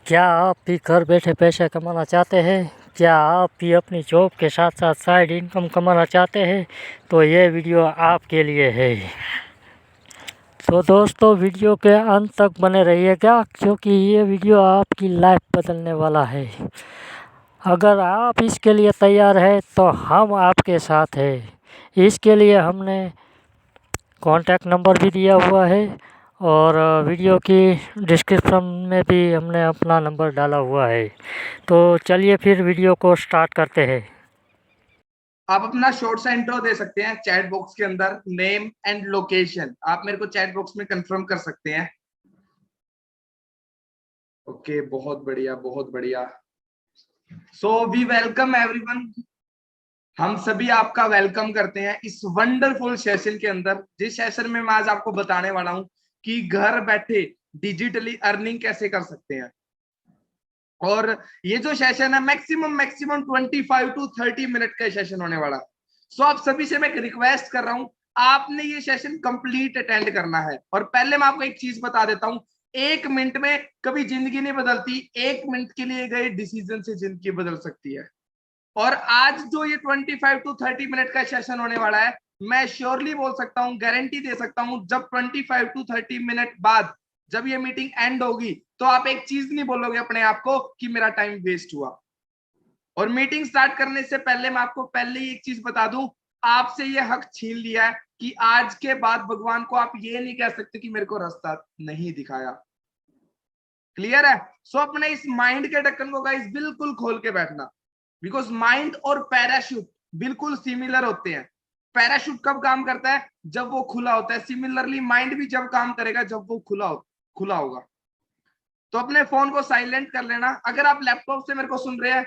क्या आप भी घर बैठे पैसे कमाना चाहते हैं? क्या आप भी अपनी जॉब के साथ साथ साइड इनकम कमाना चाहते हैं? तो ये वीडियो आपके लिए है। तो दोस्तों, वीडियो के अंत तक बने रहिएगा क्योंकि ये वीडियो आपकी लाइफ बदलने वाला है। अगर आप इसके लिए तैयार हैं तो हम आपके साथ हैं। इसके लिए हमने कॉन्टैक्ट नंबर भी दिया हुआ है और वीडियो की डिस्क्रिप्शन में भी हमने अपना नंबर डाला हुआ है। तो चलिए फिर वीडियो को स्टार्ट करते हैं। आप अपना शॉर्ट सा इंट्रो दे सकते हैं चैट बॉक्स के अंदर, नेम एंड लोकेशन आप मेरे को चैट बॉक्स में कंफर्म कर सकते हैं। ओके, बहुत बढ़िया बहुत बढ़िया। So we welcome everyone. हम सभी आपका वेलकम करते हैं इस वंडरफुल सेशन के अंदर, जिस सेशन में मैं आज आपको बताने वाला हूं कि घर बैठे डिजिटली अर्निंग कैसे कर सकते हैं। और ये जो सेशन है मैक्सिमम 25 टू 30 मिनट का सेशन होने वाला है। सो आप सभी से मैं एक रिक्वेस्ट कर रहा हूं, आपने ये सेशन कंप्लीट अटेंड करना है। और पहले मैं आपको एक चीज बता देता हूं, 1 मिनट में कभी जिंदगी नहीं बदलती, 1 मिनट के लिए गए डिसीजन से जिंदगी बदल सकती है। और आज जो ये 25 टू 30 मिनट का सेशन होने वाला है, मैं श्योरली बोल सकता हूं, गारंटी दे सकता हूं, जब 25 टू 30 मिनट बाद जब ये मीटिंग एंड होगी तो आप एक चीज नहीं बोलोगे अपने आप को कि मेरा टाइम वेस्ट हुआ। और मीटिंग स्टार्ट करने से पहले मैं आपको पहले ही एक चीज बता दूं, आपसे ये हक छीन लिया है कि आज के बाद भगवान को आप ये नहीं कह सकते कि मेरे को रास्ता नहीं दिखाया। क्लियर है? सो अपने इस माइंड के ढक्कन को गाइस बिल्कुल खोल के बैठना, बिकॉज माइंड और पैराशूट बिल्कुल सिमिलर होते हैं। पैराशूट कब काम करता है? जब वो खुला होता है। सिमिलरली माइंड भी जब काम करेगा जब वो खुला होगा। तो अपने फोन को साइलेंट कर लेना। अगर आप लैपटॉप से मेरे को सुन रहे हैं,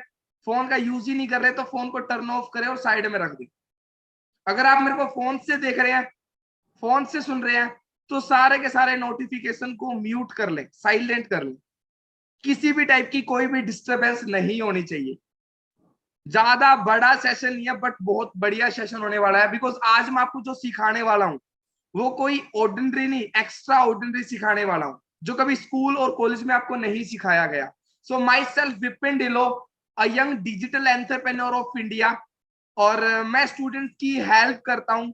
फोन का यूज ही नहीं कर रहे, तो फोन को टर्न ऑफ करें और साइड में रख दें। अगर आप मेरे को फोन से देख रहे हैं, फोन से सुन रहे हैं, तो सारे के सारे नोटिफिकेशन को म्यूट कर लें, साइलेंट कर लें। किसी भी टाइप की कोई भी डिस्टरबेंस नहीं होनी चाहिए। ज्यादा बड़ा सेशन नहीं है बट बहुत बढ़िया सेशन होने वाला है, बिकॉज आज मैं आपको जो सिखाने वाला हूँ वो कोई ऑर्डिनरी नहीं, एक्स्ट्रा ऑर्डिनरी सिखाने वाला हूँ, जो कभी स्कूल और कॉलेज में आपको नहीं सिखाया गया। So myself Vipin Dhillon, a young digital entrepreneur of India. और मैं स्टूडेंट की हेल्प करता हूँ,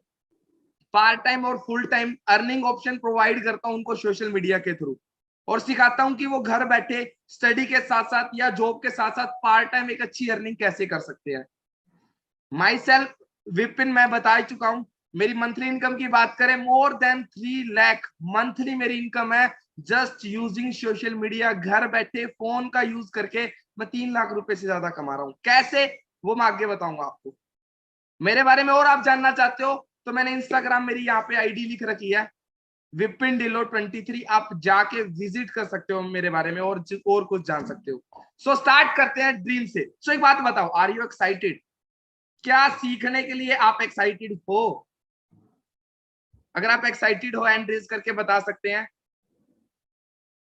पार्ट टाइम और full time earning option provide करता हूँ उनको सोशल मीडिया के थ्रू। और सिखाता हूँ कि वो घर बैठे स्टडी के साथ साथ या जॉब के साथ साथ पार्ट टाइम एक अच्छी अर्निंग कैसे कर सकते हैं। माई सेल्फ विपिन, मैं बता चुका हूं, मेरी मंथली इनकम की बात करें, मोर देन 3 लाख मंथली मेरी इनकम है, जस्ट यूजिंग सोशल मीडिया। घर बैठे फोन का यूज करके मैं 3 लाख रुपए से ज्यादा कमा रहा हूं। कैसे, वो मैं आगे बताऊंगा आपको। मेरे बारे में और आप जानना चाहते हो तो मैंने इंस्टाग्राम मेरी यहाँ पे आईडी लिख रखी है, विपिन ढिल्लों 23। आप जाके विजिट कर सकते हो मेरे बारे में और कुछ जान सकते हो। सो स्टार्ट करते हैं ड्रीम से। सो एक बात बताओ, आर यू एक्साइटेड? क्या सीखने के लिए आप एक्साइटेड हो? अगर आप एक्साइटेड हो हैंड रेज करके बता सकते हैं,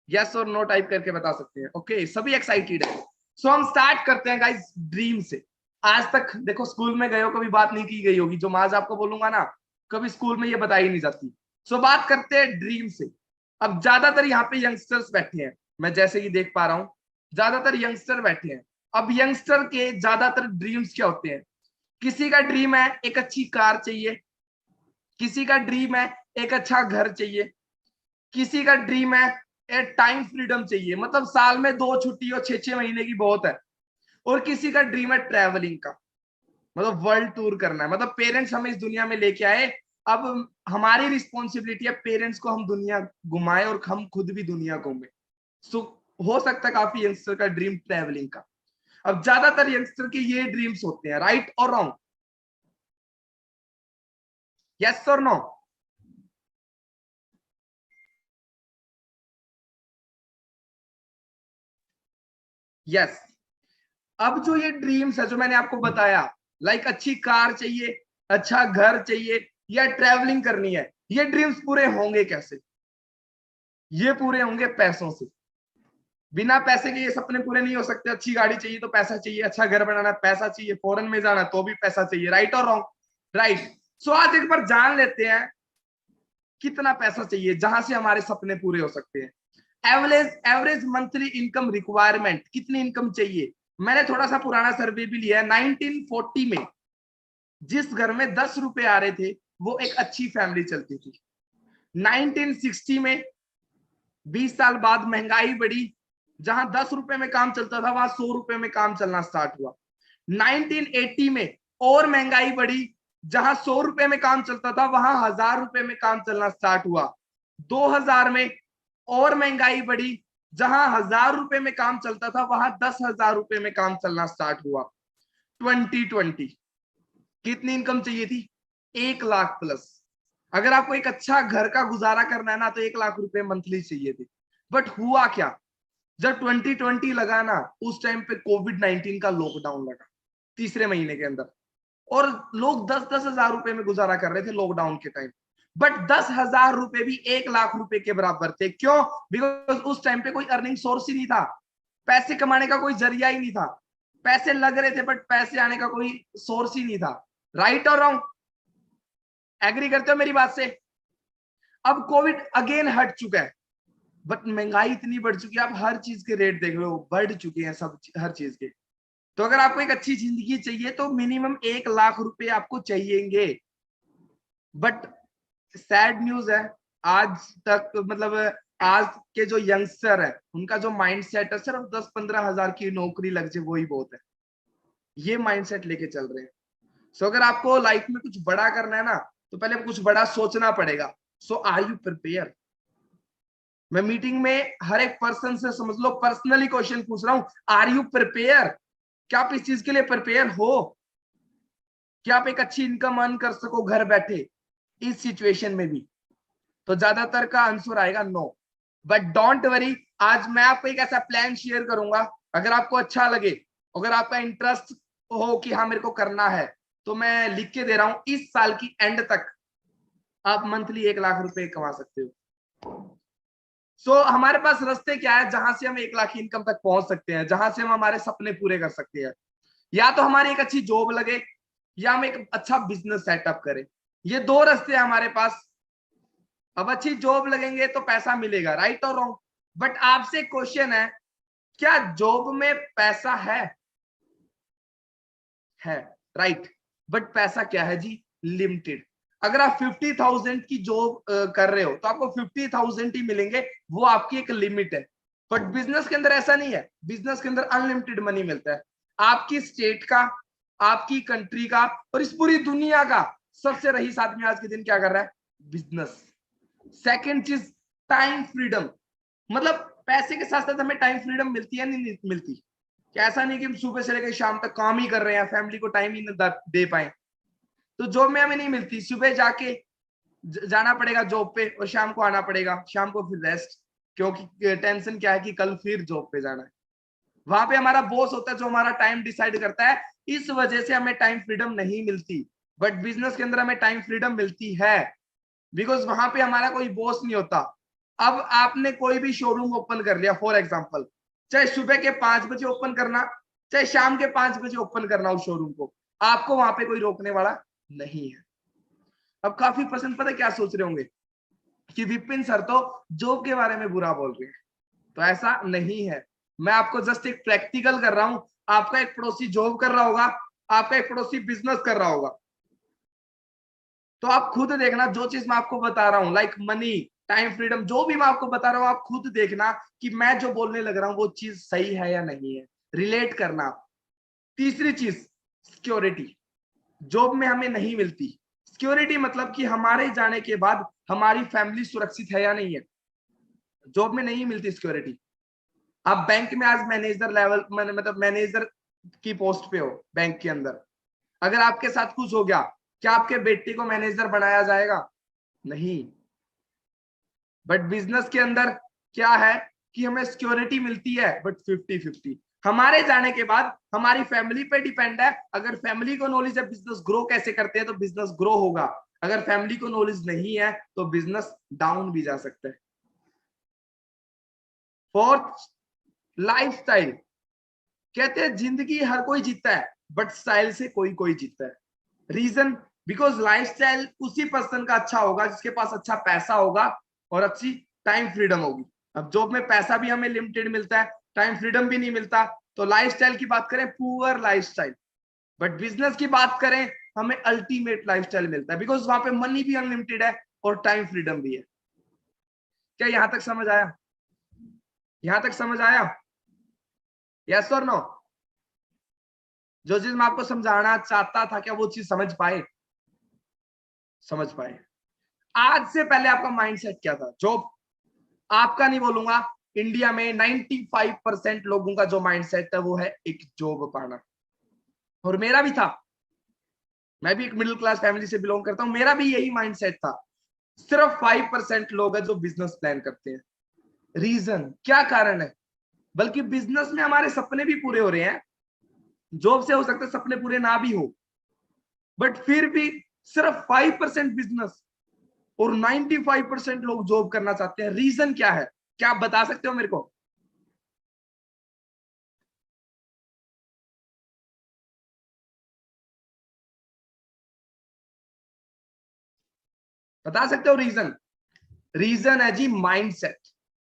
यस और नो टाइप करके बता सकते हैं। ओके, सभी एक्साइटेड है। सो हम स्टार्ट करते हैं गाइस ड्रीम से। आज तक देखो स्कूल में गए हो, कभी बात नहीं की गई होगी, जो मैं आज आपको बोलूंगा ना, कभी स्कूल में ये बताई नहीं जाती। सो बात करते हैं ड्रीम से। अब ज्यादातर यहाँ पे यंगस्टर्स बैठे हैं, मैं जैसे कि देख पा रहा हूँ ज्यादातर यंगस्टर बैठे हैं। अब यंगस्टर के ज्यादातर ड्रीम्स क्या होते हैं? किसी का ड्रीम है एक अच्छी कार चाहिए, किसी का ड्रीम है एक अच्छा घर चाहिए, किसी का ड्रीम है एक टाइम फ्रीडम चाहिए, मतलब साल में 2 छुट्टी और 6-6 महीने की बहुत है। और किसी का ड्रीम है ट्रैवलिंग का, मतलब वर्ल्ड टूर करना है। मतलब पेरेंट्स हमें इस दुनिया में लेके आए, अब हमारी रिस्पॉन्सिबिलिटी है पेरेंट्स को हम दुनिया घुमाए और हम खुद भी दुनिया घूमे। सो हो सकता है काफी यंगस्टर का ड्रीम ट्रैवलिंग का। अब ज्यादातर यंगस्टर के ये ड्रीम्स होते हैं, राइट और रॉन्ग? यस और नो? यस। अब जो ये ड्रीम्स है जो मैंने आपको बताया, लाइक अच्छी कार चाहिए, अच्छा घर चाहिए या ट्रैवलिंग करनी है, ये ड्रीम्स पूरे होंगे कैसे? ये पूरे होंगे पैसों से। बिना पैसे के ये सपने पूरे नहीं हो सकते। अच्छी गाड़ी चाहिए तो पैसा चाहिए, अच्छा घर बनाना पैसा चाहिए, फॉरेन में जाना तो भी पैसा चाहिए, राइट और रॉन्ग? राइट। सो आज एक बार जान लेते हैं कितना पैसा चाहिए जहां से हमारे सपने पूरे हो सकते हैं। एवरेज मंथली इनकम रिक्वायरमेंट, कितनी इनकम चाहिए। मैंने थोड़ा सा पुराना सर्वे भी लिया है। 1940 में जिस घर में 10 रुपए आ रहे थे वो एक अच्छी फैमिली चलती थी। 1960 में 20 साल बाद महंगाई बढ़ी, जहां 10 रुपए में काम चलता था वहां 100 रुपए में काम चलना स्टार्ट हुआ। 1980 में और महंगाई बढ़ी, जहां 100 रुपए में काम चलता था वहां 1000 रुपए में काम चलना स्टार्ट हुआ। 2000 में और महंगाई बढ़ी, जहां 1000 रुपए में काम चलता था वहां 10,000 रुपए में काम चलना स्टार्ट हुआ। 2020 कितनी इनकम चाहिए थी? 1 लाख प्लस। अगर आपको एक अच्छा घर का गुजारा करना है ना तो 1 लाख रुपए मंथली चाहिए थे। बट हुआ क्या, जब 2020 लगा ना उस टाइम पे कोविड-19 का लॉकडाउन लगा तीसरे महीने के अंदर, और लोग 10-10 हजार रुपए में गुजारा कर रहे थे लॉकडाउन के टाइम। बट 10,000 रुपए भी 1 लाख रुपए के बराबर थे। क्यों? बिकॉज उस टाइम पे कोई अर्निंग सोर्स ही नहीं था, पैसे कमाने का कोई जरिया ही नहीं था। पैसे लग रहे थे बट पैसे आने का कोई सोर्स ही नहीं था। राइट और रॉन्ग? एग्री करते हो मेरी बात से? अब कोविड अगेन हट चुका है, बट महंगाई इतनी बढ़ चुकी है, आप हर चीज के रेट देख रहे हो, बढ़ चुके हैं सब, हर चीज के। तो अगर आपको एक अच्छी जिंदगी चाहिए तो मिनिमम 1 लाख रुपए आपको चाहिएंगे। बट सैड न्यूज है, आज तक मतलब आज के जो यंगस्टर है उनका जो माइंडसेट है सिर्फ 10-15 हजार की नौकरी लग जाए वही बहुत है, ये माइंडसेट लेके चल रहे हैं। सो अगर आपको लाइफ में कुछ बड़ा करना है ना तो पहले कुछ बड़ा सोचना पड़ेगा। सो आर यू प्रिपेयर? मैं मीटिंग में हर एक पर्सन से समझ लो पर्सनली क्वेश्चन पूछ रहा हूं, आर यू प्रिपेयर? क्या आप इस चीज के लिए प्रिपेयर हो? क्या आप एक अच्छी इनकम अर्न कर सको घर बैठे इस सिचुएशन में भी? तो ज्यादातर का आंसर आएगा नो। बट डोंट वरी, आज मैं आपको एक ऐसा प्लान शेयर करूंगा, अगर आपको अच्छा लगे, अगर आपका इंटरेस्ट हो कि हाँ मेरे को करना है, तो मैं लिख के दे रहा हूं इस साल की एंड तक आप मंथली 1 लाख रुपए कमा सकते हो। सो हमारे पास रास्ते क्या है जहां से हम 1 लाख की इनकम तक पहुंच सकते हैं, जहां से हम हमारे सपने पूरे कर सकते हैं। या तो हमारी एक अच्छी जॉब लगे या हम एक अच्छा बिजनेस सेटअप करें, ये दो रास्ते हैं हमारे पास। अब अच्छी जॉब लगेंगे तो पैसा मिलेगा, राइट और रॉन्ग? बट आपसे क्वेश्चन है, क्या जॉब में पैसा है राइट? बट पैसा क्या है जी? लिमिटेड। अगर आप 50,000 की जॉब कर रहे हो तो आपको 50,000 ही मिलेंगे, वो आपकी एक लिमिट है। बट बिजनेस के अंदर ऐसा नहीं है, बिजनेस के अंदर अनलिमिटेड मनी मिलता है। आपकी स्टेट का, आपकी कंट्री का और इस पूरी दुनिया का सबसे रईस आदमी आज के दिन क्या कर रहा है? बिजनेस। सेकेंड चीज, टाइम फ्रीडम। मतलब पैसे के साथ साथ हमें टाइम फ्रीडम मिलती है नहीं मिलती? क्या ऐसा नहीं कि हम सुबह से लेकर शाम तक काम ही कर रहे हैं, फैमिली को टाइम ही नहीं दे पाए? तो जॉब में हमें नहीं मिलती, सुबह जाके जाना पड़ेगा जॉब पे और शाम को आना पड़ेगा, शाम को फिर रेस्ट, क्योंकि टेंशन क्या है कि कल फिर जॉब पे जाना है। वहां पे हमारा बॉस होता है जो हमारा टाइम डिसाइड करता है, इस वजह से हमें टाइम फ्रीडम नहीं मिलती। बट बिजनेस के अंदर हमें टाइम फ्रीडम मिलती है, बिकॉज वहां पे हमारा कोई बॉस नहीं होता। अब आपने कोई भी शोरूम ओपन कर लिया फॉर एग्जाम्पल, चाहे सुबह के 5 बजे ओपन करना, चाहे शाम के 5 बजे ओपन करना उस शोरूम को, आपको वहां पे कोई रोकने वाला नहीं है। अब काफी पसंद पता क्या सोच रहे होंगे कि विपिन सर तो जॉब के बारे में बुरा बोल रहे हैं, तो ऐसा नहीं है। मैं आपको जस्ट एक प्रैक्टिकल कर रहा हूं। आपका एक पड़ोसी जॉब कर रहा होगा, आपका एक पड़ोसी बिजनेस कर रहा होगा, तो आप खुद देखना जो चीज मैं आपको बता रहा हूं, लाइक मनी, टाइम फ्रीडम, जो भी मैं आपको बता रहा हूं, आप खुद देखना कि मैं जो बोलने लग रहा हूं वो चीज सही है या नहीं है, रिलेट करना। तीसरी चीज, सिक्योरिटी। जॉब में हमें नहीं मिलती सिक्योरिटी, मतलब कि हमारे जाने के बाद हमारी फैमिली सुरक्षित है या नहीं है, जॉब में नहीं मिलती सिक्योरिटी। आप बैंक में आज मैनेजर लेवल, मतलब मैनेजर की पोस्ट पे हो बैंक के अंदर, अगर आपके साथ कुछ हो गया, क्या आपके बेटे को मैनेजर बनाया जाएगा? नहीं। बट बिजनेस के अंदर क्या है कि हमें सिक्योरिटी मिलती है, बट 50-50 हमारे जाने के बाद हमारी फैमिली पे डिपेंड है। अगर फैमिली को नॉलेज है बिजनेस ग्रो कैसे करते हैं तो बिजनेस ग्रो होगा, अगर फैमिली को नॉलेज नहीं है तो बिजनेस डाउन भी जा सकता है। Fourth, lifestyle. कहते हैं जिंदगी हर कोई जीतता है बट स्टाइल से कोई कोई जीतता है। रीजन, बिकॉज लाइफस्टाइल उसी पर्सन का अच्छा होगा जिसके पास अच्छा पैसा होगा और अच्छी टाइम फ्रीडम होगी। अब जॉब में पैसा भी हमें लिमिटेड मिलता है, टाइम फ्रीडम भी नहीं मिलता। तो लाइफस्टाइल की बात करें, पुअर लाइफस्टाइल। बट बिजनेस की बात करें, हमें अल्टीमेट लाइफस्टाइल मिलता है, बिकॉज वहां पे मनी भी अनलिमिटेड है और टाइम फ्रीडम भी है। क्या यहां तक समझ आया? यहां तक समझ आया? यस और नो? जो चीज मैं आपको समझाना चाहता था, क्या वो चीज समझ पाए? समझ पाए? आज से पहले आपका माइंडसेट क्या था? जॉब, आपका नहीं बोलूंगा, इंडिया में 95% लोगों का जो माइंडसेट है वो है एक जॉब पाना। और मेरा भी था, मैं भी एक मिडिल क्लास फैमिली से बिलोंग करता हूं, मेरा भी यही माइंडसेट था। सिर्फ 5% लोग हैं जो बिजनेस प्लान करते हैं। रीजन क्या, कारण है? बल्कि बिजनेस में हमारे सपने भी पूरे हो रहे हैं, जॉब से हो सकता है सपने पूरे ना भी हो, बट फिर भी सिर्फ 5% बिजनेस और 95% लोग जॉब करना चाहते हैं। रीजन क्या है? क्या आप बता सकते हो मेरे को? बता सकते हो रीजन? रीजन है जी माइंडसेट।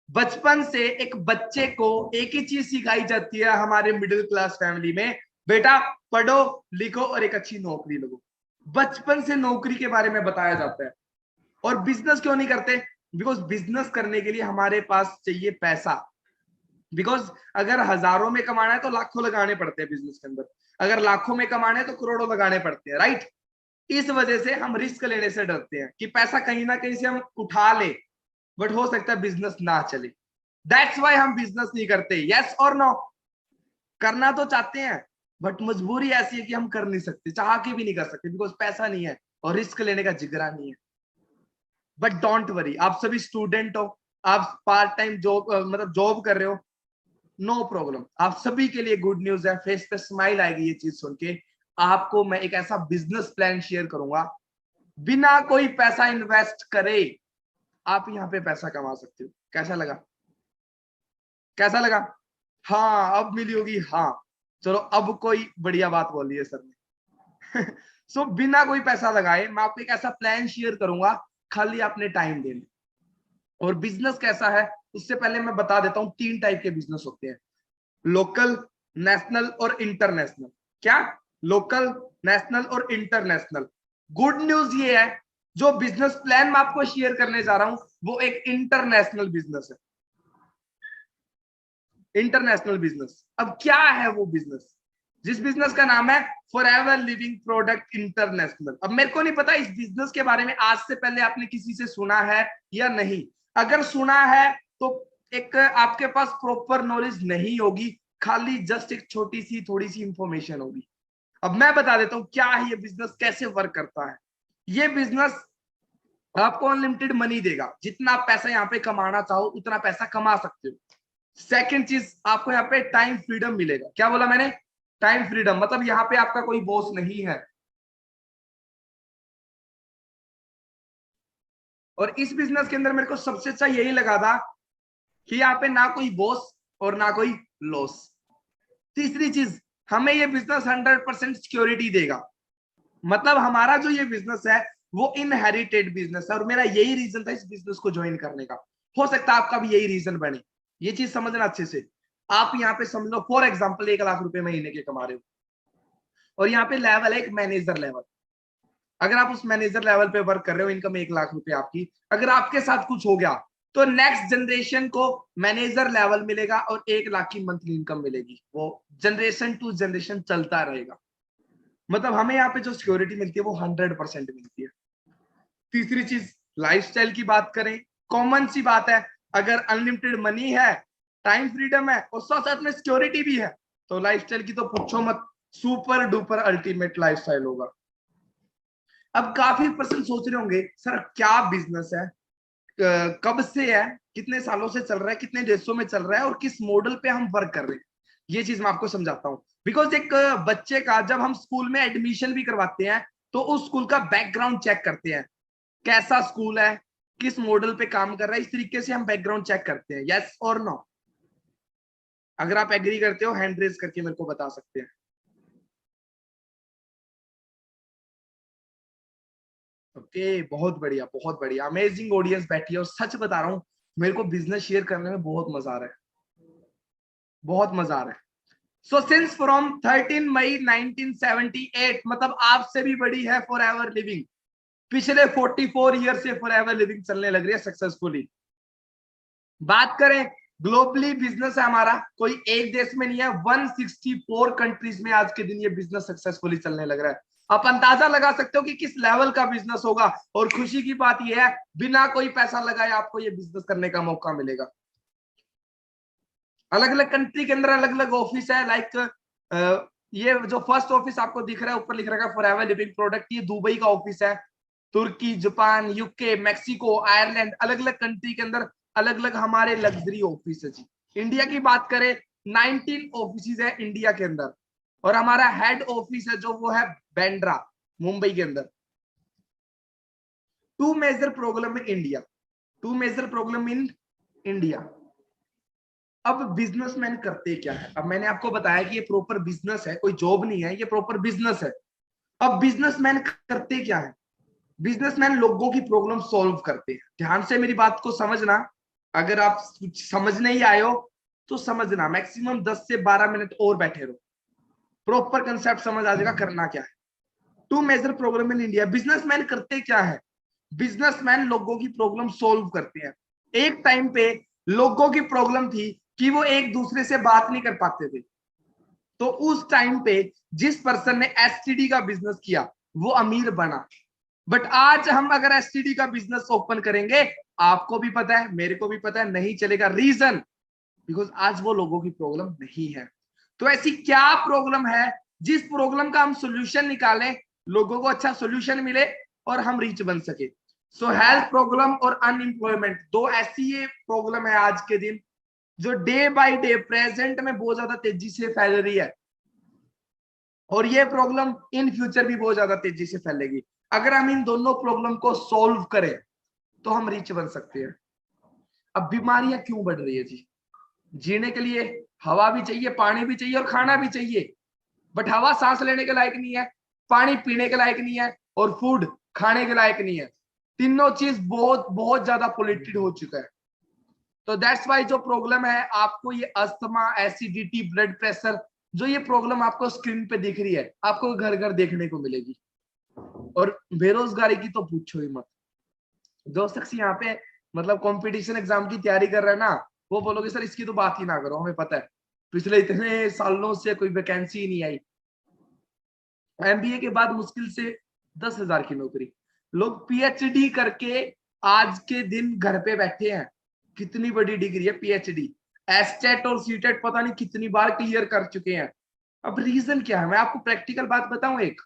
बचपन से एक बच्चे को एक ही चीज सिखाई जाती है हमारे मिडिल क्लास फैमिली में, बेटा पढ़ो लिखो और एक अच्छी नौकरी लगो। बचपन से नौकरी के बारे में बताया जाता है। और बिजनेस क्यों नहीं करते? बिकॉज बिजनेस करने के लिए हमारे पास चाहिए पैसा। बिकॉज अगर हजारों में कमाना है तो लाखों लगाने पड़ते हैं बिजनेस के अंदर, अगर लाखों में कमाने हैं तो करोड़ों लगाने पड़ते हैं, राइट? इस वजह से हम रिस्क लेने से डरते हैं कि पैसा कहीं ना कहीं से हम उठा ले, बट हो सकता है बिजनेस ना चले। दैट्स वाई हम बिजनेस नहीं करते। यस और नो? करना तो चाहते हैं, बट मजबूरी ऐसी है कि हम कर नहीं सकते, चाह के भी नहीं कर सकते, बिकॉज पैसा नहीं है और रिस्क लेने का जिगरा नहीं है। बट डोंट वरी, आप सभी स्टूडेंट हो, आप पार्ट टाइम जॉब मतलब जॉब कर रहे हो, नो प्रॉब्लम। आप सभी के लिए गुड न्यूज है, फेस पे स्माइल आएगी ये चीज सुन के। आपको मैं एक ऐसा बिजनेस प्लान शेयर करूंगा, बिना कोई पैसा इन्वेस्ट करे आप यहाँ पे पैसा कमा सकते हो। कैसा लगा? कैसा लगा? हाँ अब मिली होगी, हाँ। चलो अब कोई बढ़िया बात बोली है सर ने। सो बिना कोई पैसा लगाए मैं आपको एक ऐसा प्लान शेयर करूंगा, खाली आपने टाइम देना। और बिजनेस कैसा है उससे पहले मैं बता देता हूँ, 3 टाइप के बिजनेस होते हैं, लोकल, नेशनल और इंटरनेशनल। क्या? लोकल, नेशनल और इंटरनेशनल। गुड न्यूज ये है, जो बिजनेस प्लान मैं आपको शेयर करने जा रहा हूं वो एक इंटरनेशनल बिजनेस है। International business. अब क्या है वो बिजनेस? जिस बिजनेस का नाम है फॉरएवर लिविंग प्रोडक्ट इंटरनेशनल। अब मेरे को नहीं पता इस बिजनेस के बारे में आज से पहले आपने किसी से सुना है या नहीं। अगर सुना है तो एक आपके पास प्रॉपर नॉलेज नहीं होगी, खाली जस्ट एक छोटी सी थोड़ी सी इंफॉर्मेशन होगी। अब मैं बता देता हूं क्या है ये बिजनेस, कैसे वर्क करता है। ये बिजनेस आपको अनलिमिटेड मनी देगा, जितना पैसा यहाँ पे कमाना चाहो उतना पैसा कमा सकते हो। सेकंड चीज, आपको यहाँ पे टाइम फ्रीडम मिलेगा। क्या बोला मैंने? टाइम फ्रीडम, मतलब यहाँ पे आपका कोई बॉस नहीं है। और इस बिजनेस के अंदर मेरे को सबसे अच्छा यही लगा था कि यहाँ पे ना कोई बॉस और ना कोई लॉस। तीसरी चीज, हमें ये बिजनेस 100% सिक्योरिटी देगा। मतलब हमारा जो ये बिजनेस है वो इनहेरिटेड बिजनेस है, और मेरा यही रीजन था इस बिजनेस को ज्वाइन करने का। हो सकता है आपका भी यही रीजन बने। ये चीज समझना अच्छे से। आप यहाँ पे समझ लो फॉर एग्जाम्पल 1 लाख रुपए महीने के कमा रहे हो, और यहाँ पे लेवल है एक मैनेजर लेवल। अगर आप उस मैनेजर लेवल पे वर्क कर रहे हो, इनकम 1 लाख रुपए आपकी, अगर आपके साथ कुछ हो गया तो नेक्स्ट जनरेशन को मैनेजर लेवल मिलेगा और 1 लाख की मंथली इनकम मिलेगी। वो जनरेशन टू जनरेशन चलता रहेगा। मतलब हमें यहाँ पे जो सिक्योरिटी मिलती है वो 100% मिलती है। तीसरी चीज, लाइफस्टाइल की बात करें, कॉमन सी बात है, अगर अनलिमिटेड मनी है, टाइम फ्रीडम है और साथ साथ में सिक्योरिटी भी है, तो लाइफस्टाइल की तो पूछो मत, सुपर डुपर अल्टीमेट लाइफस्टाइल होगा। अब काफी पर्सन सोच रहे होंगे सर क्या बिजनेस है, कब से है, कितने सालों से चल रहा है, कितने देशों में चल रहा है और किस मॉडल पे हम वर्क कर रहे हैं। ये चीज मैं आपको समझाता हूँ। बिकॉज एक बच्चे का जब हम स्कूल में एडमिशन भी करवाते हैं तो उस स्कूल का बैकग्राउंड चेक करते हैं, कैसा स्कूल है, किस मॉडल पे काम कर रहा है, इस तरीके से हम बैकग्राउंड चेक करते हैं। यस और नो? अगर आप एग्री करते हो हैंड रेज करके मेरे को बता सकते हैं। ओके बहुत बढ़िया, बहुत बढ़िया, अमेजिंग ऑडियंस बैठी है। और सच बता रहा हूँ, मेरे को बिजनेस शेयर करने में बहुत मजा आ रहा है, बहुत मजा आ रहा है। सो सिंस फ्रॉम 13 मई 1978, मतलब आपसे भी बड़ी है फॉर एवर लिविंग। पिछले 44 ईयर से फॉर एवर लिविंग चलने लग रही है सक्सेसफुली। बात करें ग्लोबली बिजनेस है हमारा, कोई एक देश में नहीं है, 164 कंट्रीज में आज के दिन ये बिजनेस सक्सेसफुली चलने लग रहा है। आप अंदाजा लगा सकते हो कि किस लेवल का बिजनेस होगा। और खुशी की बात यह है, बिना कोई पैसा लगाए आपको ये बिजनेस करने का मौका मिलेगा। अलग अलग कंट्री के अंदर अलग अलग ऑफिस है। लाइक ये जो फर्स्ट ऑफिस आपको दिख रहा है, ऊपर लिख रखा है फॉर एवर लिविंग प्रोडक्ट, ये दुबई का ऑफिस है। तुर्की, जापान, यूके, मैक्सिको, आयरलैंड, अलग अलग कंट्री के अंदर अलग अलग हमारे लग्जरी ऑफिस है जी। इंडिया की बात करें, 19 ऑफिस है इंडिया के अंदर, और हमारा हेड ऑफिस है जो वो है बैंड्रा, मुंबई के अंदर। Two major problem in India, two major problem in India. अब बिजनेसमैन करते क्या है? अब मैंने आपको बताया कि ये प्रॉपर बिजनेस है, कोई जॉब नहीं है, ये प्रॉपर बिजनेस है। अब बिजनेसमैन करते क्या है? बिजनेसमैन लोगों की प्रॉब्लम सॉल्व करते हैं। ध्यान से मेरी बात को समझना, अगर आप कुछ समझ नहीं आए हो तो समझना, मैक्सिमम 10 से 12 मिनट और बैठे रहो, प्रॉपर कंसेप्ट समझ आ जाएगा करना क्या है। Two major problem in India, businessman करते क्या है? बिजनेसमैन लोगों की प्रॉब्लम सॉल्व करते हैं। एक टाइम पे लोगों की प्रॉब्लम थी कि वो एक दूसरे से बात नहीं कर पाते थे, तो उस टाइम पे जिस पर्सन ने एसटीडी का बिजनेस किया वो अमीर बना। बट आज हम अगर एसटीडी का बिजनेस ओपन करेंगे, आपको भी पता है, मेरे को भी पता है, नहीं चलेगा। रीजन, बिकॉज आज वो लोगों की प्रॉब्लम नहीं है। तो ऐसी क्या प्रॉब्लम है जिस प्रॉब्लम का हम सोल्यूशन निकालें, लोगों को अच्छा सोल्यूशन मिले और हम रीच बन सके। सो हेल्थ प्रॉब्लम और अनएम्प्लॉयमेंट, दो ऐसी ये प्रॉब्लम है आज के दिन जो डे बाय डे प्रेजेंट में बहुत ज्यादा तेजी से फैल रही है, और ये प्रॉब्लम इन फ्यूचर भी बहुत ज्यादा तेजी से फैलेगी। अगर हम इन दोनों प्रॉब्लम को सॉल्व करें तो हम रिच बन सकते हैं। अब बीमारियां क्यों बढ़ रही है जी? जीने के लिए हवा भी चाहिए, पानी भी चाहिए और खाना भी चाहिए, बट हवा सांस लेने के लायक नहीं है, पानी पीने के लायक नहीं है, और फूड खाने के लायक नहीं है। तीनों चीज बहुत बहुत ज्यादा पोल्यूटेड हो चुका है। तो दैट्स वाई जो प्रॉब्लम है आपको, ये अस्थमा, एसिडिटी, ब्लड प्रेशर, जो ये प्रॉब्लम आपको स्क्रीन पे दिख रही है, आपको घर घर देखने को मिलेगी। और बेरोजगारी की तो पूछो ही मत। जो शख्स यहाँ पे मतलब कंपटीशन एग्जाम की तैयारी कर रहा है ना, वो बोलोगे सर इसकी तो बात ही ना करो, हमें पता है पिछले इतने सालों से कोई वैकेंसी ही नहीं आई। एमबीए के बाद मुश्किल से 10,000 की नौकरी, लोग पीएचडी करके आज के दिन घर पे बैठे हैं। कितनी बड़ी डिग्री है पीएचडी, एस्टेट और सीटेट पता नहीं कितनी बार क्लियर कर चुके हैं। अब रीजन क्या है? मैं आपको प्रैक्टिकल बात बताऊं, एक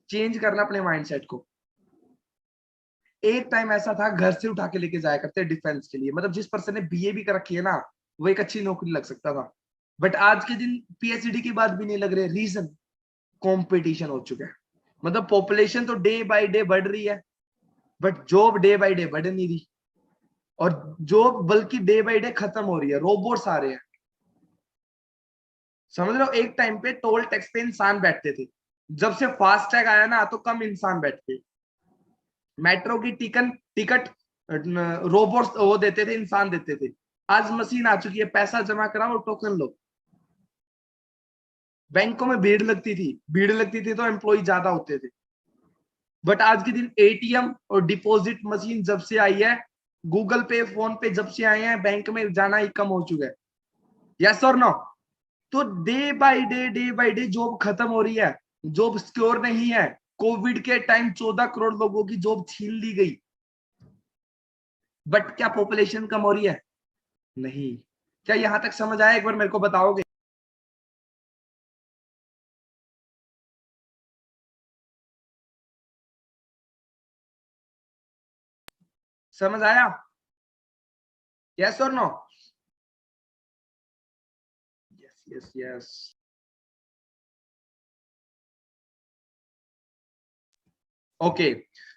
चेंज करना अपने माइंडसेट को। एक टाइम ऐसा था, घर से उठा के लेके जाया करते डिफेंस के लिए, मतलब जिस पर्सन ने बीए भी कर रखी है ना, वो एक अच्छी नौकरी लग सकता था। बट आज के दिन पीएचडी की बात भी नहीं लग रही। रीजन, कंपटीशन हो चुका है। मतलब पॉपुलेशन तो डे बाय डे बढ़ रही है, but job day by day बढ़ नहीं रही, और जॉब बल्कि डे बाय डे खत्म हो रही है, रोबोट्स आ रहे हैं। समझ लो, एक टाइम पे टोल टैक्स पे इंसान बैठते थे, जब से फास्टैग आया ना तो कम इंसान बैठते। मेट्रो की टिकट टिकट रोबोट्स वो देते थे, इंसान देते थे। आज मशीन आ चुकी है, पैसा जमा कराओ और टोकन लो। बैंकों में भीड़ लगती थी, भीड़ लगती थी तो एम्प्लॉय ज्यादा होते थे। बट आज के दिन एटीएम और डिपॉजिट मशीन जब से आई है, गूगल पे, फोन पे जब से आए हैं, बैंक में जाना ही कम हो चुका है। यस और नो? तो डे बाय डे जॉब खत्म हो रही है, जॉब सिक्योर नहीं है। कोविड के टाइम 14 करोड़ लोगों की जॉब छीन ली गई, बट क्या पॉपुलेशन कम हो रही है? नहीं। क्या यहां तक समझ आया? एक बार मेरे को बताओगे। समझ आया? यस और no? Yes yes yes. Okay,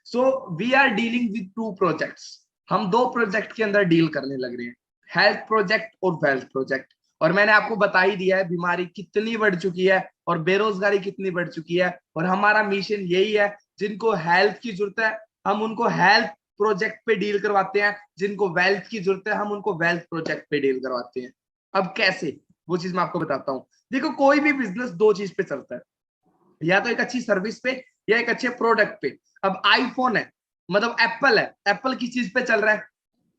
so we are dealing with two projects. हम दो प्रोजेक्ट के अंदर डील करने लग रहे हैं, हेल्थ प्रोजेक्ट और वेल्थ प्रोजेक्ट। और मैंने आपको बता ही दिया है बीमारी कितनी बढ़ चुकी है और बेरोजगारी कितनी बढ़ चुकी है, और हमारा मिशन यही है, जिनको हेल्थ की जरूरत है हम उनको हेल्थ प्रोजेक्ट पे डील करवाते हैं, जिनको वेल्थ की जरूरत है हम उनको वेल्थ प्रोजेक्ट पे डील करवाते हैं। अब कैसे, वो चीज मैं आपको बताता हूँ। देखो कोई भी बिजनेस दो चीज पे चलता है, या तो एक अच्छी सर्विस पे या एक अच्छे प्रोडक्ट पे। अब आईफोन है, मतलब एप्पल है, एप्पल किस चीज पे चल रहा है?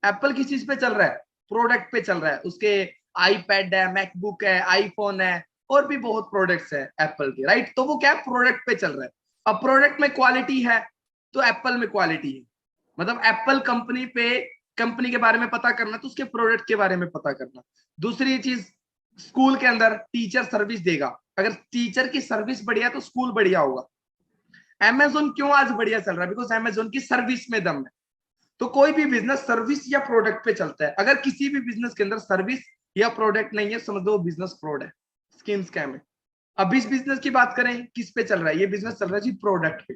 एप्पल किस चीज पे चल रहा है? प्रोडक्ट पे चल रहा है। उसके आईपैड है, मैकबुक है, आईफोन है, और भी बहुत प्रोडक्ट्स है एप्पल के, राइट? तो वो क्या है, प्रोडक्ट पे चल रहा है। अब प्रोडक्ट में क्वालिटी है तो एप्पल में क्वालिटी है, मतलब एप्पल कंपनी पे, कंपनी के बारे में पता करना तो उसके प्रोडक्ट के बारे में पता करना। दूसरी चीज, स्कूल के अंदर टीचर सर्विस देगा, अगर टीचर की सर्विस बढ़िया तो स्कूल बढ़िया होगा। अमेजोन क्यों आज बढ़िया चल रहा है? बिकॉज अमेजोन की सर्विस में दम है। तो कोई भी बिजनेस सर्विस या प्रोडक्ट पे चलता है। अगर किसी भी बिजनेस के अंदर सर्विस या प्रोडक्ट नहीं है, समझ लो बिजनेस फ्रॉड है, स्कीम स्कैम है। अब इस बिजनेस की बात करें, किस पे चल रहा है? ये बिजनेस चल रहा है जी प्रोडक्ट पे,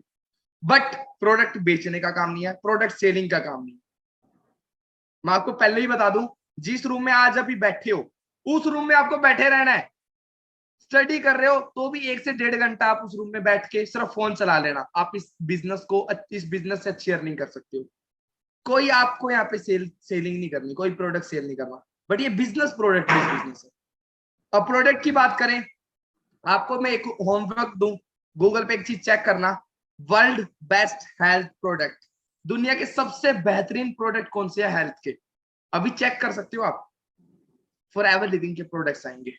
बट प्रोडक्ट बेचने का काम नहीं है, प्रोडक्ट सेलिंग का काम नहीं है। मैं आपको पहले ही बता दूं, जिस रूम में आज अभी बैठे हो उस रूम में आपको बैठे रहना है। स्टडी कर रहे हो तो भी 1 से 1.5 घंटा आप उस रूम में बैठ के सिर्फ फोन चला लेना, आप इस बिजनेस को, इस बिजनेस से अच्छी अर्निंग कर सकते हो। कोई आपको यहाँ पे सेलिंग नहीं करनी, कोई प्रोडक्ट सेल नहीं करना, बट ये बिजनेस प्रोडक्ट बेस्ड बिजनेस है। अब प्रोडक्ट की बात करें, आपको मैं एक होमवर्क दूं, गूगल पे एक चीज चेक करना, वर्ल्ड बेस्ट हेल्थ प्रोडक्ट, दुनिया के सबसे बेहतरीन प्रोडक्ट कौन से है हेल्थ के, अभी चेक कर सकते हो आप। फॉरएवर लिविंग के प्रोडक्ट्स आएंगे।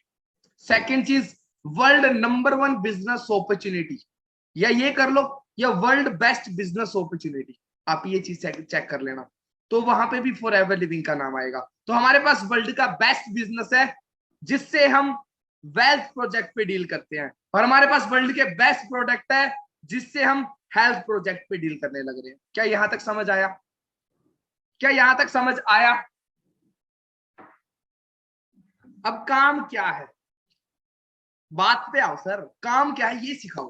सेकंड चीज, वर्ल्ड नंबर 1 बिजनेस अपॉर्चुनिटी, या ये कर लो, या वर्ल्ड बेस्ट बिजनेस अपॉर्चुनिटी, आप ये चीज चेक कर लेना, तो वहां पे भी फॉरएवर लिविंग का नाम आएगा। तो हमारे पास वर्ल्ड का बेस्ट बिजनेस है जिससे हम वेल्थ प्रोजेक्ट पे डील करते हैं, और हमारे पास वर्ल्ड के बेस्ट प्रोडक्ट है जिससे हम हेल्थ प्रोजेक्ट पे डील करने लग रहे हैं। क्या यहां तक समझ आया? क्या यहां तक समझ आया? अब काम क्या है, बात पे आओ सर, काम क्या है ये सिखाओ।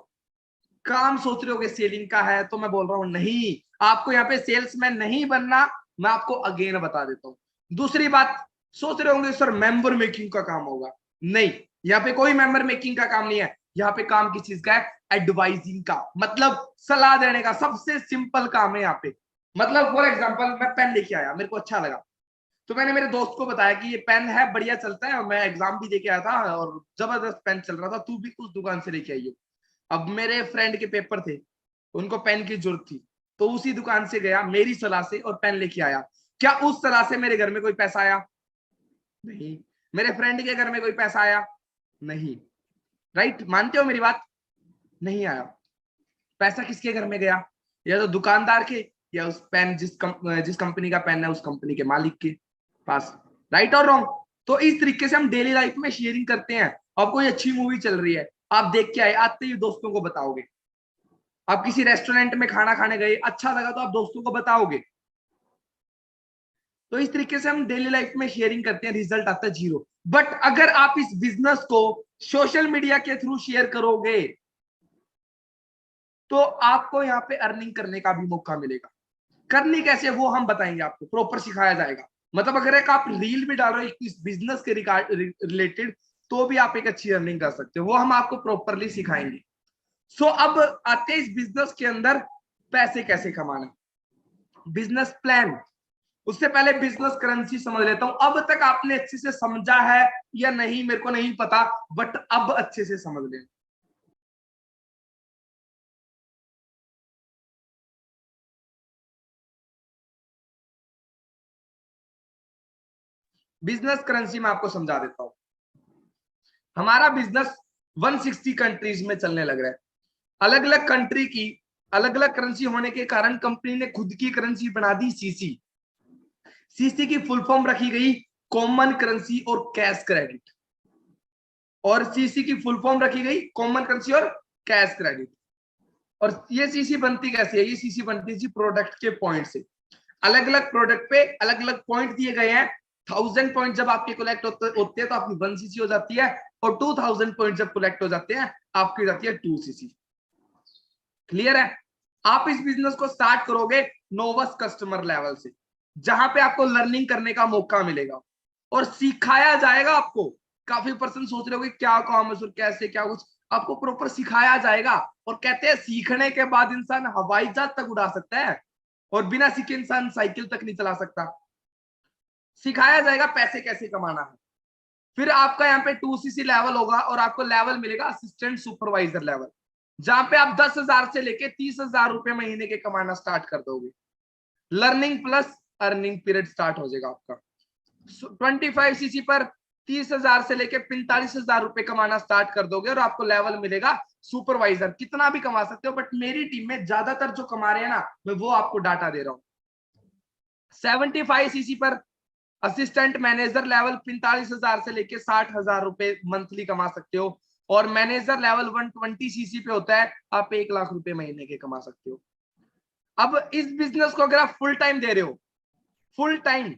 काम सोच रहे होगे सेलिंग का है, तो मैं बोल रहा हूं नहीं, आपको यहाँ पे सेल्समैन नहीं बनना, मैं आपको अगेन बता देता हूँ। दूसरी बात, सोच रहे होंगे सर मेंबर मेकिंग का काम होगा, नहीं, यहाँ पे कोई मेंबर मेकिंग का काम नहीं है। यहाँ पे काम किस चीज का है? एडवाइजिंग का, मतलब सलाह देने का, सबसे सिंपल काम है यहाँ पे। मतलब फॉर एग्जाम्पल, मैं पेन लेके आया, मेरे को अच्छा लगा, तो मैंने मेरे दोस्त को बताया कि ये पेन है, बढ़िया चलता है, और मैं एग्जाम भी देके आया था और जबरदस्त पेन चल रहा था, तू भी उस दुकान से लेके आइयो। अब मेरे फ्रेंड के पेपर थे, उनको पेन की जरूरत थी, तो उसी दुकान से गया मेरी सलाह से और पेन लेके आया। क्या उस सलाह से मेरे घर में कोई पैसा आया? नहीं। मेरे फ्रेंड के घर में कोई पैसा आया? नहीं। राइट, मानते हो मेरी बात? नहीं आया। पैसा किसके घर में गया? या तो दुकानदार के, या उस पेन जिस कंपनी का पेन है उस कंपनी के मालिक के पास। राइट और रॉन्ग? तो इस तरीके से हम डेली लाइफ में शेयरिंग करते हैं। अब कोई अच्छी मूवी चल रही है, आप देख के आए, आते ही दोस्तों को बताओगे। आप किसी रेस्टोरेंट में खाना खाने गए, अच्छा लगा तो आप दोस्तों को बताओगे। तो इस तरीके से हम डेली लाइफ में शेयरिंग करते हैं, रिजल्ट आता है 0। बट अगर आप इस बिजनेस को सोशल मीडिया के थ्रू शेयर करोगे तो आपको यहाँ पे अर्निंग करने का भी मौका मिलेगा। करनी कैसे वो हम बताएंगे, आपको प्रॉपर सिखाया जाएगा। मतलब अगर एक आप रील भी डाल रहे हो इस बिजनेस के रिलेटेड, तो भी आप एक अच्छी अर्निंग कर सकते हो, वो हम आपको प्रॉपरली सिखाएंगे। सो अब आते हैं इस बिजनेस के अंदर पैसे कैसे कमाना, बिजनेस प्लान। उससे पहले बिजनेस करेंसी समझ लेता हूं। अब तक आपने अच्छे से समझा है या नहीं मेरे को नहीं पता, बट अब अच्छे से समझ लें। बिजनेस करेंसी मैं आपको समझा देता हूं। हमारा बिजनेस 160 कंट्रीज में चलने लग रहा है। अलग अलग कंट्री की अलग अलग करेंसी होने के कारण कंपनी ने खुद की करेंसी बना दी, सीसी। सीसी की फुल फॉर्म रखी गई कॉमन करेंसी और कैश क्रेडिट, और सीसी की फुल फॉर्म रखी गई कॉमन करेंसी और कैश क्रेडिट। और ये सीसी बनती कैसे है? ये सीसी बनती है प्रोडक्ट के पॉइंट से। अलग अलग प्रोडक्ट पे अलग अलग पॉइंट दिए गए हैं। 1000 पॉइंट जब आपके कलेक्ट होते हैं तो आपकी 1 सीसी हो जाती है, और 2000 पॉइंट जब कलेक्ट हो जाते हैं आपकी हो जाती है 2 सीसी। क्लियर है? आप इस बिजनेस को स्टार्ट करोगे नोवस कस्टमर लेवल से, जहां पे आपको लर्निंग करने का मौका मिलेगा और सिखाया जाएगा आपको। काफी पर्सन सोच रहे हो कि क्या काम है सर, कैसे क्या कुछ, आपको प्रॉपर सिखाया जाएगा। और कहते हैं सीखने के बाद इंसान हवाई जहाज तक उड़ा सकता है। और बिना सीखे इंसान साइकिल तक नहीं चला सकता। सिखाया जाएगा पैसे कैसे कमाना है। फिर आपका यहाँ पे 2cc लेवल होगा और आपको लेवल मिलेगा असिस्टेंट सुपरवाइजर लेवल, जहां पे आप 10,000 से लेके 30,000 रुपए महीने के कमाना स्टार्ट कर दोगे। Learning plus earning period start हो जाएगा आपका। 25cc पर 30,000 से लेके 45,000 रुपए कमाना स्टार्ट कर दोगे और आपको लेवल मिलेगा सुपरवाइजर। कितना भी कमा सकते हो, बट मेरी टीम में ज्यादातर जो कमा रहे हैं ना, मैं वो आपको डाटा दे रहा हूँ। 75cc पर असिस्टेंट मैनेजर लेवल 45,000 से लेके 60,000 रुपए मंथली कमा सकते हो, और मैनेजर लेवल 120cc पे होता है, आप 1 लाख रुपए महीने के कमा सकते हो। अब इस बिजनेस को अगर आप फुल टाइम दे रहे हो, फुल टाइम,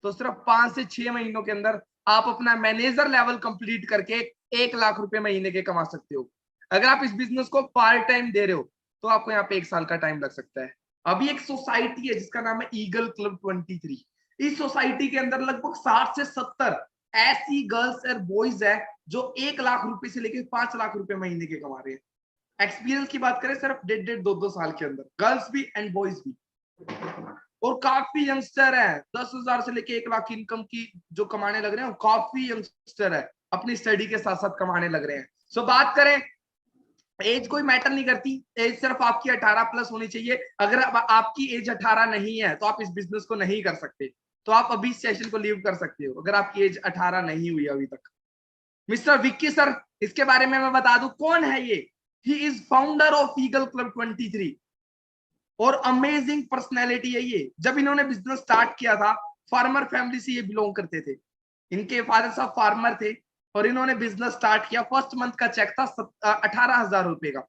तो सिर्फ 5 से 6 महीनों के अंदर आप अपना मैनेजर लेवल कंप्लीट करके 1 लाख रुपए महीने के कमा सकते हो। अगर आप इस बिजनेस को पार्ट टाइम दे रहे हो तो आपको यहाँ पे 1 साल का टाइम लग सकता है। अभी एक सोसाइटी है जिसका नाम है ईगल क्लब 23। इस सोसाइटी के अंदर लगभग 60 से 70 ऐसी गर्ल्स और बॉयज है जो 1 लाख रुपए से लेकर 5 लाख रुपए महीने के कमा रहे हैं। एक्सपीरियंस की बात करें सिर्फ 1.5-2 साल के अंदर, गर्ल्स भी एंड बॉयज भी, और काफी यंगस्टर है। 10,000 से लेके 1 लाख की इनकम की जो कमाने लग रहे हैं, काफी यंगस्टर है, अपनी स्टडी के साथ साथ कमाने लग रहे हैं। सो बात करें, एज कोई मैटर नहीं करती, एज सिर्फ आपकी 18 प्लस होनी चाहिए। अगर आपकी एज 18 नहीं है तो आप इस बिजनेस को नहीं कर सकते, तो आप अभी सेशन को लीव कर सकते हो अगर आपकी एज 18 नहीं हुई अभी तक। मिस्टर विक्की सर, इसके बारे में मैं बता दूं कौन है ये। He is founder of eagle club 23 और अमेजिंग पर्सनैलिटी है ये। जब इन्होंने बिजनेस स्टार्ट किया था, फार्मर फैमिली से ये बिलोंग करते थे, इनके फादर साहब फार्मर थे और इन्होंने बिजनेस स्टार्ट किया। फर्स्ट मंथ का चेक था 18,000 रुपए का,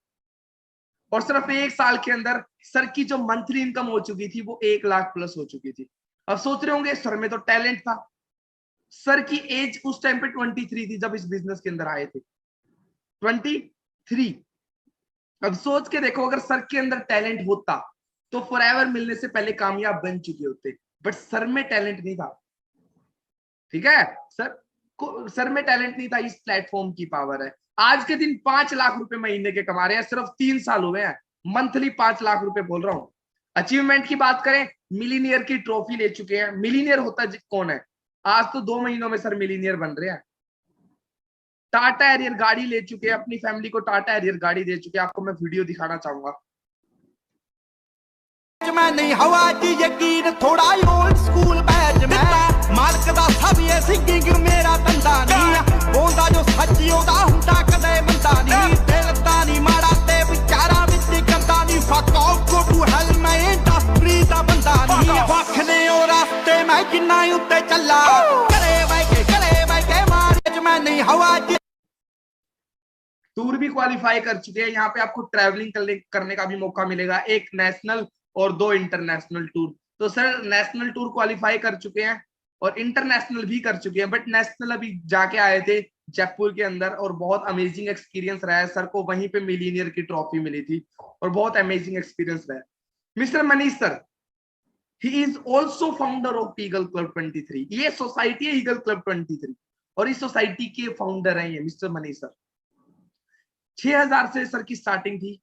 और सिर्फ 1 साल के अंदर सर की जो मंथली इनकम हो चुकी थी वो 1 लाख प्लस हो चुकी थी। अब सोच रहे होंगे सर में तो टैलेंट था। सर की एज उस टाइम पे 23 थी जब इस बिजनेस के अंदर आए थे, 23। अब सोच के देखो, अगर सर के अंदर टैलेंट होता तो फॉरएवर मिलने से पहले कामयाब बन चुके होते, बट सर में टैलेंट नहीं था। ठीक है, सर में टैलेंट नहीं था, इस प्लेटफॉर्म की पावर है। आज के दिन 5 लाख रुपए महीने के कमा रहे हैं, सिर्फ 3 साल हुए हैं, मंथली 5 लाख रुपए बोल रहा हूं। अचीवमेंट की बात करें, मिलीनियर की ट्रॉफी ले चुके हैं। मिलीनियर होता कौन है? आज तो 2 महीनों में सर मिलीनियर बन रहे हैं। टाटा हैरियर गाड़ी ले चुके हैं, अपनी फैमिली को टाटा हैरियर गाड़ी दे चुके हैं। आपको मैं वीडियो दिखाना चाहूंगा। मैं नहीं हवा की यकीन, थोड़ा ओल्ड स्कूल बैच में मार्क दा सब ये सिंगिंग मेरा धंधा नहीं। बोंदा जो सच्ची होगा हुंदा कदे बंदा नहीं, दिल दा नहीं माड़ा ते विचारा विच करदा नहीं। Fuck off go to hell, मैं इंडस्ट्री दा बंदा नहीं। वखने ओ रास्ते मैं किन्ना उत्ते चला, करे भाई के मारे मैं नहीं हवा की। टूर भी क्वालिफाई कर चुके हैं। यहाँ पे आपको ट्रैवलिंग करने का भी मौका मिलेगा, एक नेशनल और 2 इंटरनेशनल टूर। तो सर नेशनल टूर क्वालिफाई कर चुके हैं और इंटरनेशनल भी कर चुके हैं, बट नेशनल अभी जाके आए थे जयपुर के अंदर और बहुत अमेजिंग एक्सपीरियंस रहा है। सर को वहीं पे मिलीनियर की ट्रॉफी मिली थी और बहुत अमेजिंग एक्सपीरियंस रहा है। Mister Manish sir, he is also founder of eagle club 23। ये सोसाइटी है ईगल क्लब 23 और इस सोसाइटी के फाउंडर हैं ये मिस्टर मनीष सर। 6,000 से सर की स्टार्टिंग थी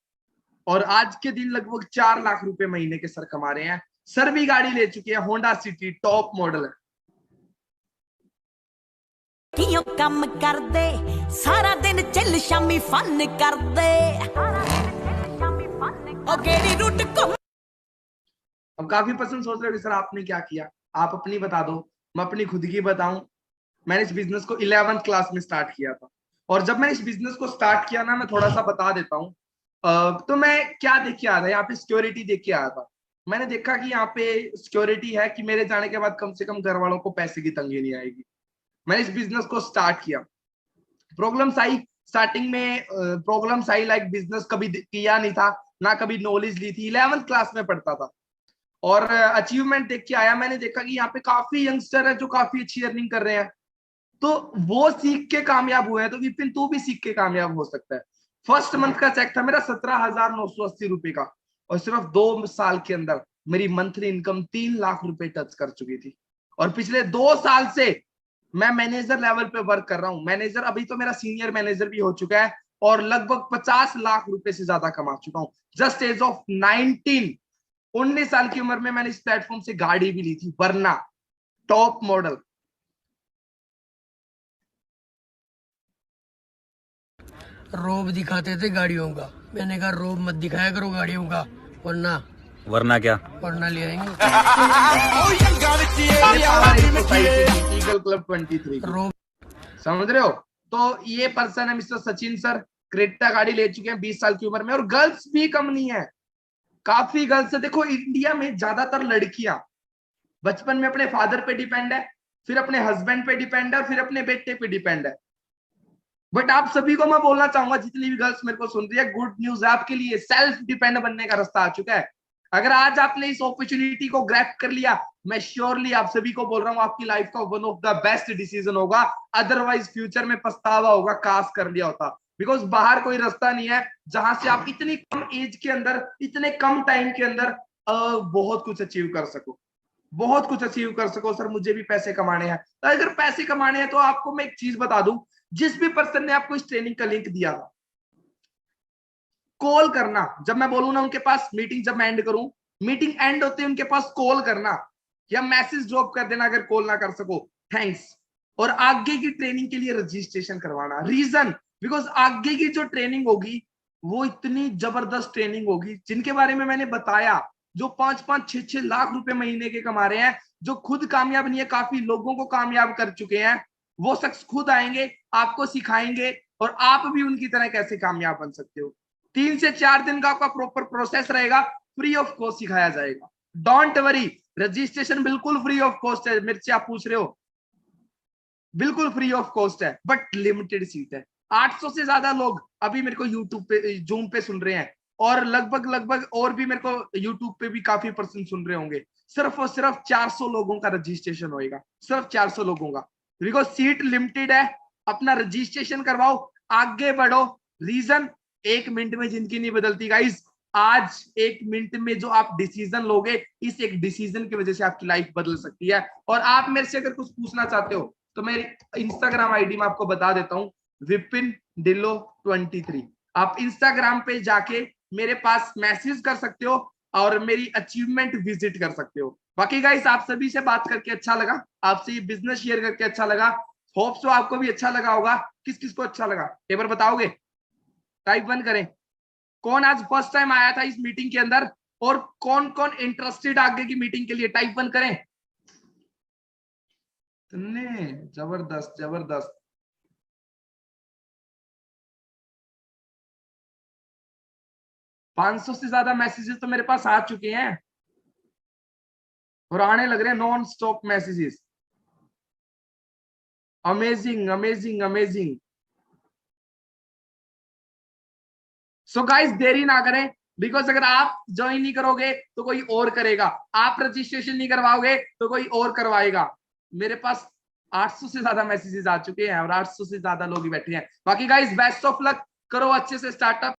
और आज के दिन लगभग 4 लाख रुपए महीने के सर कमा रहे हैं। सर भी गाड़ी ले चुके हैं, होंडा सिटी टॉप मॉडल है। कियों कम कर दे सारा दिन चिल शामी फन कर दे, ओ गेड़ी रूट को। अब काफी पर्सन सोच रहे हो कि सर आपने क्या किया, आप अपनी बता दो। मैं अपनी खुद की बताऊं, मैंने इस बिजनेस को 11th क्लास में स्टार्ट किया था और जब मैंने इस बिजनेस को स्टार्ट किया ना, मैं थोड़ा सा बता देता हूँ। तो मैं क्या देख के आया था, यहाँ पे सिक्योरिटी देख के आया था। मैंने देखा कि यहाँ पे सिक्योरिटी है कि मेरे जाने के बाद कम से कम घर वालों को पैसे की तंगी नहीं आएगी। मैंने इस बिजनेस को स्टार्ट किया। प्रॉब्लम्स आई स्टार्टिंग में, प्रॉब्लम्स आई लाइक बिजनेस कभी किया नहीं था, ना कभी नॉलेज ली थी, 11th क्लास में पढ़ता था और अचीवमेंट देख के आया। मैंने देखा कि यहाँ पे काफी यंगस्टर है जो काफी अच्छी अर्निंग कर रहे हैं, तो वो सीख के कामयाब हुए हैं, तो विपिन तू भी सीख के कामयाब हो सकता है। फर्स्ट मंथ का चेक था मेरा 17,980 रुपए का और सिर्फ 2 साल के अंदर मेरी मंथली इनकम 3 लाख रुपए टच कर चुकी थी। और पिछले 2 साल से मैं मैनेजर लेवल पे वर्क कर रहा हूं। मैनेजर, अभी तो मेरा सीनियर मैनेजर भी हो चुका है और लगभग 50 लाख रुपए से ज्यादा कमा चुका हूं जस्ट एज ऑफ 19। 19 साल की उम्र में मैंने इस प्लेटफॉर्म से गाड़ी भी ली थी, वरना टॉप मॉडल। रोब दिखाते थे गाड़ियों का, मैंने कहा रोब मत दिखाया करो गाड़ियों का, वरना क्या, वरना ले आएंगे। ਉਹ ਯੰਗਾਂ ਵਿੱਚ ਏਰੀਆ ईगल क्लब 23 रोब समझ रहे हो। तो ये पर्सन है मिस्टर सचिन सर, क्रेटा गाड़ी ले चुके हैं 20 साल की उम्र में, और गर्ल्स भी कम नहीं है, काफी गर्ल्स है। देखो इंडिया में ज्यादातर लड़कियां बचपन में अपने फादर पे डिपेंड है, फिर अपने हस्बैंड पे डिपेंड है, फिर अपने बेटे पे डिपेंड है। बट आप सभी को मैं बोलना चाहूंगा, जितनी भी गर्ल्स मेरे को सुन रही है, गुड न्यूज है आपके लिए, सेल्फ डिपेंड बनने का रास्ता आ चुका है। अगर आज आपने इस अपॉर्चुनिटी को ग्रैब कर लिया, मैं श्योरली आप सभी को बोल रहा हूं, आपकी लाइफ का one of the best decision होगा। अदरवाइज फ्यूचर में पछतावा होगा, काश कर लिया होता। बिकॉज बाहर कोई रास्ता नहीं है जहां से आप इतनी कम एज के अंदर, इतने कम टाइम के अंदर बहुत कुछ अचीव कर सको, बहुत कुछ अचीव कर सको। सर मुझे भी पैसे कमाने हैं, तो अगर पैसे कमाने हैं तो आपको मैं एक चीज बता दूं, जिस भी पर्सन ने आपको इस ट्रेनिंग का लिंक दिया था, कॉल करना। जब मैं बोलूं ना उनके पास, मीटिंग जब मैं एंड करूं, मीटिंग एंड होते उनके पास कॉल करना या मैसेज ड्रॉप कर देना अगर कॉल ना कर सको, थैंक्स। और आगे की ट्रेनिंग के लिए रजिस्ट्रेशन करवाना। रीजन, बिकॉज आगे की जो ट्रेनिंग होगी वो इतनी जबरदस्त ट्रेनिंग होगी, जिनके बारे में मैंने बताया, जो 5-5, 6-6 लाख रुपए महीने के कमा रहे हैं, जो खुद कामयाब नहीं है, काफी लोगों को कामयाब कर चुके हैं, वो शख्स खुद आएंगे, आपको सिखाएंगे और आप भी उनकी तरह कैसे कामयाब बन सकते हो। 3 से 4 दिन का आपका प्रॉपर प्रोसेस रहेगा, फ्री ऑफ कॉस्ट सिखाया जाएगा। डोंट वरी, रजिस्ट्रेशन बिल्कुल फ्री ऑफ कॉस्ट है। मेरे से आप पूछ रहे हो, बिल्कुल फ्री ऑफ कॉस्ट है, बट लिमिटेड सीट है। 800 से ज्यादा लोग अभी मेरे को यूट्यूब पे, जूम पे सुन रहे हैं, और लगभग और भी मेरे को यूट्यूब पे भी काफी पर्सन सुन रहे होंगे। सिर्फ और सिर्फ 400 लोगों का रजिस्ट्रेशन होएगा, सिर्फ 400 लोगों का, बिकॉज सीट लिमिटेड है। अपना रजिस्ट्रेशन करवाओ, आगे बढ़ो। रीजन, 1 मिनट में जिंदगी नहीं बदलती गाइस। आज 1 मिनट में जो आप डिसीजन लोगे, इस एक डिसीजन की वजह से आपकी लाइफ बदल सकती है। और आप मेरे से अगर कुछ पूछना चाहते हो तो मेरी इंस्टाग्राम आईडी में आपको बता देता हूँ, विपिन ढिल्लो 23। आप इंस्टाग्राम पे जाके मेरे पास मैसेज कर सकते हो और मेरी अचीवमेंट विजिट कर सकते हो। बाकी गाइस, आप सभी से बात करके अच्छा लगा, आपसे ये बिजनेस शेयर करके अच्छा लगा। होप सो आपको भी अच्छा लगा होगा। किस किस को अच्छा लगा एक बार बताओगे? टाइप 1 करें। कौन आज फर्स्ट टाइम आया था इस मीटिंग के अंदर, और कौन कौन इंटरेस्टेड आगे की मीटिंग के लिए? टाइप 1 करें। जबरदस्त जबरदस्त। पांच 500 से ज्यादा मैसेजेस तो मेरे पास आ चुके हैं और आने लग रहे हैं non stop messages. Amazing amazing amazing. So guys, देरी ना करें, बिकॉज अगर आप ज्वाइन नहीं करोगे तो कोई और करेगा, आप रजिस्ट्रेशन नहीं करवाओगे तो कोई और करवाएगा। मेरे पास 800 से ज्यादा मैसेजेस आ चुके हैं और 800 से ज्यादा लोग ही बैठे हैं। बाकी गाइस, बेस्ट ऑफ लक, करो अच्छे से स्टार्टअप।